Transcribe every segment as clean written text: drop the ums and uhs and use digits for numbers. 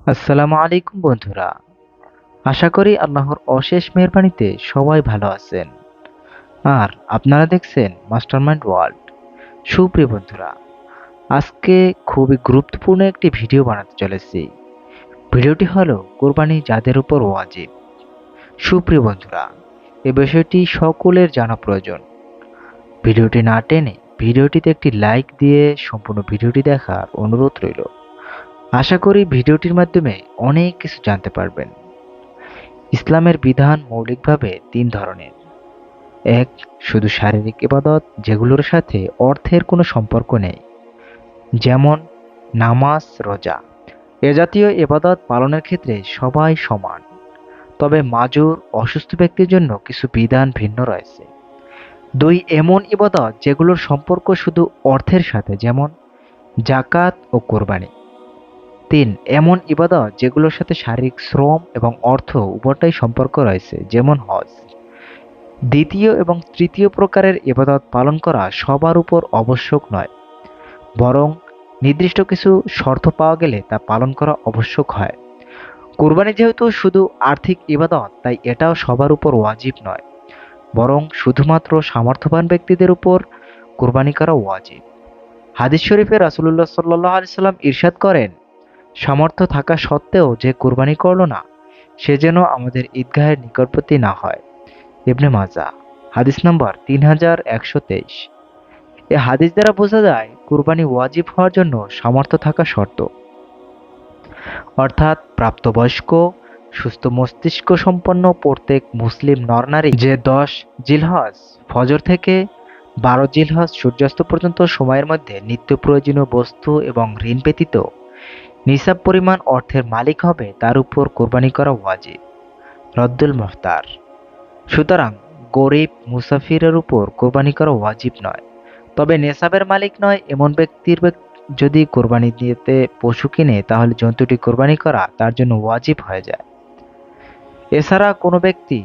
আসসালামু আলাইকুম বন্ধুরা। আশা করি আল্লাহর অশেষ মেহেরবানিতে সবাই ভালো আছেন। আর আপনারা দেখছেন মাস্টারমাইন্ড ওয়ার্ল্ড। সুপ্রিয় বন্ধুরা, আজকে খুবই গুরুত্বপূর্ণ একটি ভিডিও বানাতে চলেছি। ভিডিওটি হলো কোরবানি যাদের উপর ওয়াজিব। সুপ্রিয় বন্ধুরা, এই বিষয়টি সকলের জানা প্রয়োজন। ভিডিওটি না টেনে ভিডিওটিতে একটি লাইক দিয়ে সম্পূর্ণ ভিডিওটি দেখার অনুরোধ রইল। আশা করি ভিডিওটির মাধ্যমে অনেক কিছু জানতে পারবেন। ইসলামের বিধান মৌলিকভাবে তিন ধরনের। এক, শুধু শারীরিক ইবাদত যেগুলোর সাথে অর্থের কোনো সম্পর্ক নেই, যেমন নামাজ, রোজা। এ জাতীয় ইবাদত পালনের ক্ষেত্রে সবাই সমান, তবে মাজুর, অসুস্থ ব্যক্তির জন্য কিছু বিধান ভিন্ন রয়েছে। দুই, এমন ইবাদত যেগুলোর সম্পর্ক শুধু অর্থের সাথে, যেমন জাকাত ও কোরবানি। তিন, এমন ইবাদত যেগুলোর সাথে শারীরিক শ্রম এবং অর্থ উভয়টাই সম্পর্ক রয়েছে, যেমন হজ। দ্বিতীয় এবং তৃতীয় প্রকারের ইবাদত পালন করা সবার উপর আবশ্যক নয়, বরং নির্দিষ্ট কিছু শর্ত পাওয়া গেলে তা পালন করা আবশ্যক হয়। কুরবানি যেহেতু শুধু আর্থিক ইবাদত, তাই এটাও সবার উপর ওয়াজিব নয়, বরং শুধুমাত্র সামর্থ্যবান ব্যক্তিদের উপর কুরবানি করা ওয়াজিব। হাদিস শরীফে রাসূলুল্লাহ সাল্লাল্লাহু আলাইহি সাল্লাম ইরশাদ করেন, সামর্থ্য থাকা সত্ত্বেও যে কুরবানি করলো না, সে যেন আমাদের ঈদগাহের নিকটবর্তী না হয়। ইবনে মাজাহ, হাদিস নম্বর 3123। এ হাদিস দ্বারা বোঝা যায় কুরবানি ওয়াজিব হওয়ার জন্য সামর্থ্য থাকা শর্ত, অর্থাৎ প্রাপ্তবয়স্ক, সুস্থ মস্তিষ্ক সম্পন্ন প্রত্যেক মুসলিম নরনারী যে 10 জিলহজ ফজর থেকে 12 জিলহজ সূর্যাস্ত পর্যন্ত সময়ের মধ্যে নিত্য প্রয়োজনীয় বস্তু এবং ঋণ ব্যতীত নিসাব পরিমাণ অর্থের মালিক হবে, তার উপর কোরবানি করা ওয়াজিব। রদ্দুল মুখতার। সুতরাং গরিব মুসাফিরের উপর কোরবানি করা ওয়াজিব নয়, তবে নেসাবের মালিক নয় এমন ব্যক্তির যদি কোরবানি দিতে পশু কিনে, তাহলে জন্তুটি কোরবানি করা তার জন্য ওয়াজিব হয়ে যায়। এছাড়া কোনো ব্যক্তি,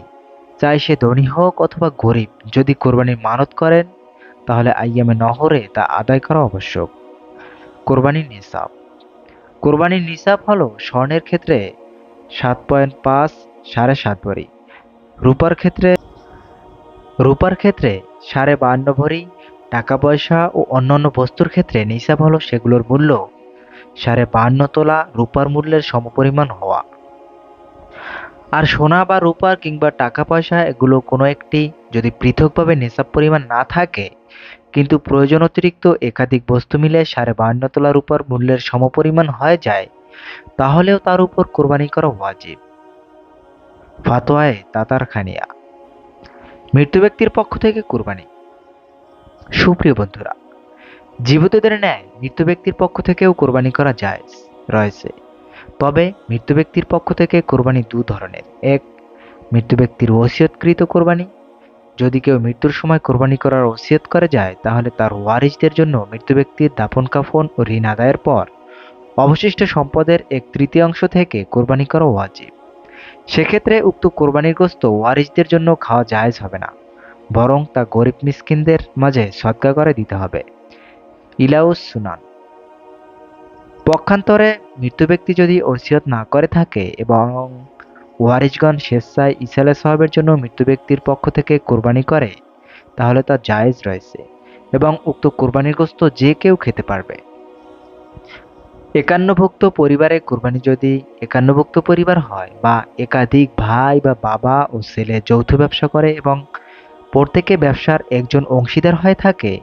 চাই সে ধনী হোক অথবা গরিব, যদি কোরবানির মানত করেন, তাহলে আইয়ামে নহরে তা আদায় করা আবশ্যক। কোরবানির নিসাব। কোরবানির নিসাব হলো স্বর্ণের ক্ষেত্রে 7.5 7.5 ভরি, রূপার ক্ষেত্রে 52.5 ভরি, টাকা পয়সা ও অন্যান্য বস্তুর ক্ষেত্রে নিসাব হলো সেগুলোর মূল্য 52.5 তোলা রূপার মূল্যের সমপরিমাণ হওয়া। আর সোনা বা রূপার কিংবা টাকা পয়সা এগুলো কোনো একটি যদি পৃথকভাবে নিসাব পরিমাণ না থাকে, কিন্তু প্রয়োজন অতিরিক্ত একাধিক বস্তু মিলে 52.5 তোলা রূপার মূল্যের সমপরিমাণ হয়ে যায়, তাহলেও তার উপর কোরবানি করা ওয়াজিব। ফাতোয়ায়ে তাতারখানিয়া। মৃত ব্যক্তির পক্ষ থেকে কোরবানি। সুপ্রিয় বন্ধুরা, জীবিতদের ন্যায় মৃত ব্যক্তির পক্ষ থেকেও কোরবানি করা জায়েজ রয়েছে। তবে মৃত ব্যক্তির পক্ষ থেকে কোরবানি দু ধরনের। এক, মৃত ব্যক্তির ওসিয়তকৃত কোরবানি। যদি কেউ মৃত্যুর সময় কোরবানি করার ওসিয়ত করে যায়, তাহলে তার ওয়ারিসদের জন্য মৃত ব্যক্তির দাফন কাফন ও ঋণ আদায়ের পর অবশিষ্ট সম্পদের 1/3 থেকে কোরবানি করা ওয়াজিব। সেক্ষেত্রে উক্ত কোরবানির গোশত ওয়ারিসদের জন্য খাওয়া জায়েজ হবে না, বরং তা গরিব মিসকিনদের মাঝে সদকা করে দিতে হবে। ইলাউস সুনান। পক্ষান্তরে মৃত ব্যক্তি যদি ওসিয়ত না করে থাকে এবং ওয়ারিশগণ স্বেচ্ছায় ইসালে সওয়াবের জন্য মৃত ব্যক্তির পক্ষ থেকে কোরবানি করে, তাহলে তা জায়েজ রয়েছে এবং উক্ত কোরবানির গোশত যে কেউ খেতে পারবে। একান্নভুক্ত পরিবারে কোরবানি যদি একান্নভুক্ত পরিবার হয় বা একাধিক ভাই বা বাবা ও ছেলে যৌথ ব্যবসা করে এবং প্রত্যেকে ব্যবসার একজন অংশীদার হয়ে থাকে,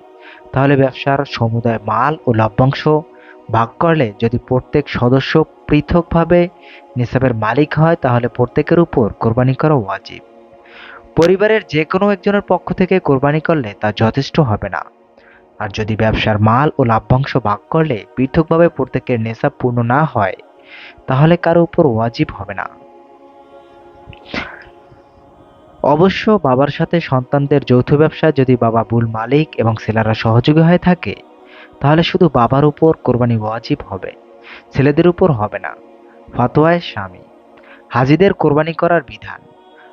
তাহলে ব্যবসার সমুদায় মাল ও লভ্যাংশ ভাগ করলে যদি প্রত্যেক সদস্য পৃথকভাবে নিসাবের মালিক হয়, তাহলে প্রত্যেকের উপর কোরবানি করা ওয়াজিব। পরিবারের যে কোনো একজনের পক্ষ থেকে কোরবানি করলে তা যথেষ্ট হবে না। আর যদি ব্যবসার মাল ও লভ্যাংশ ভাগ করলে পৃথকভাবে প্রত্যেকের নেশাব পূর্ণ না হয়, তাহলে কারো উপর ওয়াজিব হবে না। অবশ্য বাবার সাথে সন্তানদের যৌথ ব্যবসায় যদি বাবা মূল মালিক এবং ছেলেরা সহযোগী হয়ে থাকে, তাহলে শুধু বাবার উপর কোরবানি ওয়াজিব হবে, ছেলেদের উপর হবে না। ফাতোয়ায়ে স্বামী। হাজীদের কোরবানি করার বিধান।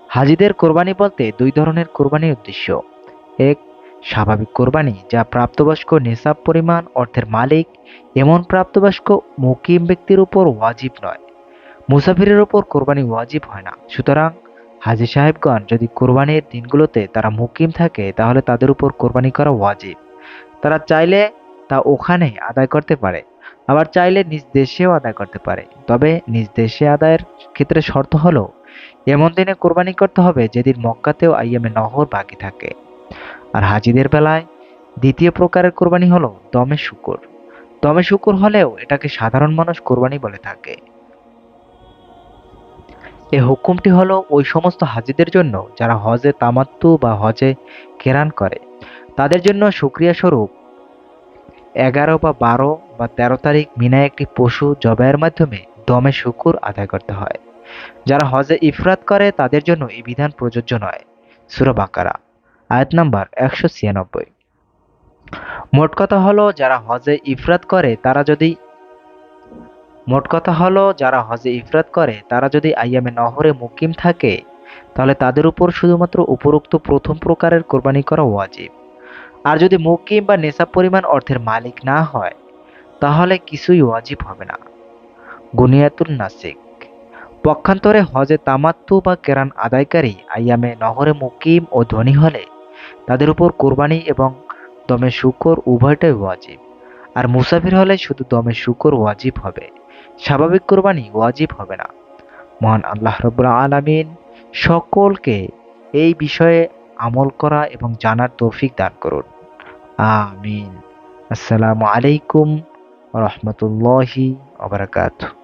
হাজীদের কোরবানি বলতে দুই ধরনের কোরবানির উদ্দেশ্য। এক, স্বাভাবিক কোরবানি, যা প্রাপ্তবয়স্ক নিসাব পরিমাণ অর্থের মালিক এমন প্রাপ্তবয়স্ক মুকিম ব্যক্তির উপর ওয়াজিব নয়, মুসাফিরের উপর কোরবানি ওয়াজিব হয় না। সুতরাং হাজী সাহেবগণ যদি কোরবানির দিনগুলোতে তারা মুকিম থাকে তাহলে তাদের উপর কোরবানি করা ওয়াজিব। তারা চাইলে তা ওখানে আদায় করতে পারে, আবার চাইলে নিজ দেশেও আদায় করতে পারে। তবে নিজ দেশে আদায়ের ক্ষেত্রে শর্ত হলো এমন দিনে কোরবানি করতে হবে যেদিন মক্কাতেও আইয়ামে নহর বাকি থাকে। আর হাজিদের বেলায় দ্বিতীয় প্রকারের কোরবানি হলো দমে শুকুর। দমে শুকুর হলেও এটাকে সাধারণ মানুষ কোরবানি বলে থাকে। এ হুকুমটি হলো ওই সমস্ত হাজিদের জন্য যারা হজে তামাত্তু বা হজে কেরান করে। তাদের জন্য শুকরিয়া স্বরূপ 11 বা 12 বা 13 তারিখ মিনায় একটি পশু জবাইয়ের মাধ্যমে দমে শুকুর আদায় করতে হয়। যারা হজে ইফরাত করে তাদের জন্য এই বিধান প্রযোজ্য নয়। সূরা বাকারা আয়াত নাম্বার 196। মোট কথা হলো যারা হজে ইফরাত করে তারা যদি আইয়ামে নহরে মুকিম থাকে তাহলে তাদের উপর শুধুমাত্র উপরোক্ত প্রথম প্রকারের কোরবানি করা ওয়াজিব। আর যদি মুকিম বা নেশাব পরিমাণ অর্থের মালিক না হয় তাহলে কিছুই ওয়াজিব হবে না। গুনিয়াতুন নাসিক। পক্ষান্তরে হজে তামাত্তু বা কেরান আদায়কারী আইয়ামে নহরে মুকিম ও ধনী হলে তাদের উপর কোরবানি এবং দমে শুকর উভয়টাই ওয়াজিব। আর মুসাফির হলে শুধু দমে শুকর ওয়াজিব হবে, স্বাভাবিক কোরবানি ওয়াজিব হবে না। মহান আল্লাহ রাব্বুল আলামিন সকলকে এই বিষয়ে আমল করা এবং জানার তৌফিক দান করুন। আমিন। আসসালামু আলাইকুম ওয়া রাহমাতুল্লাহি ওয়া বারাকাতুহু।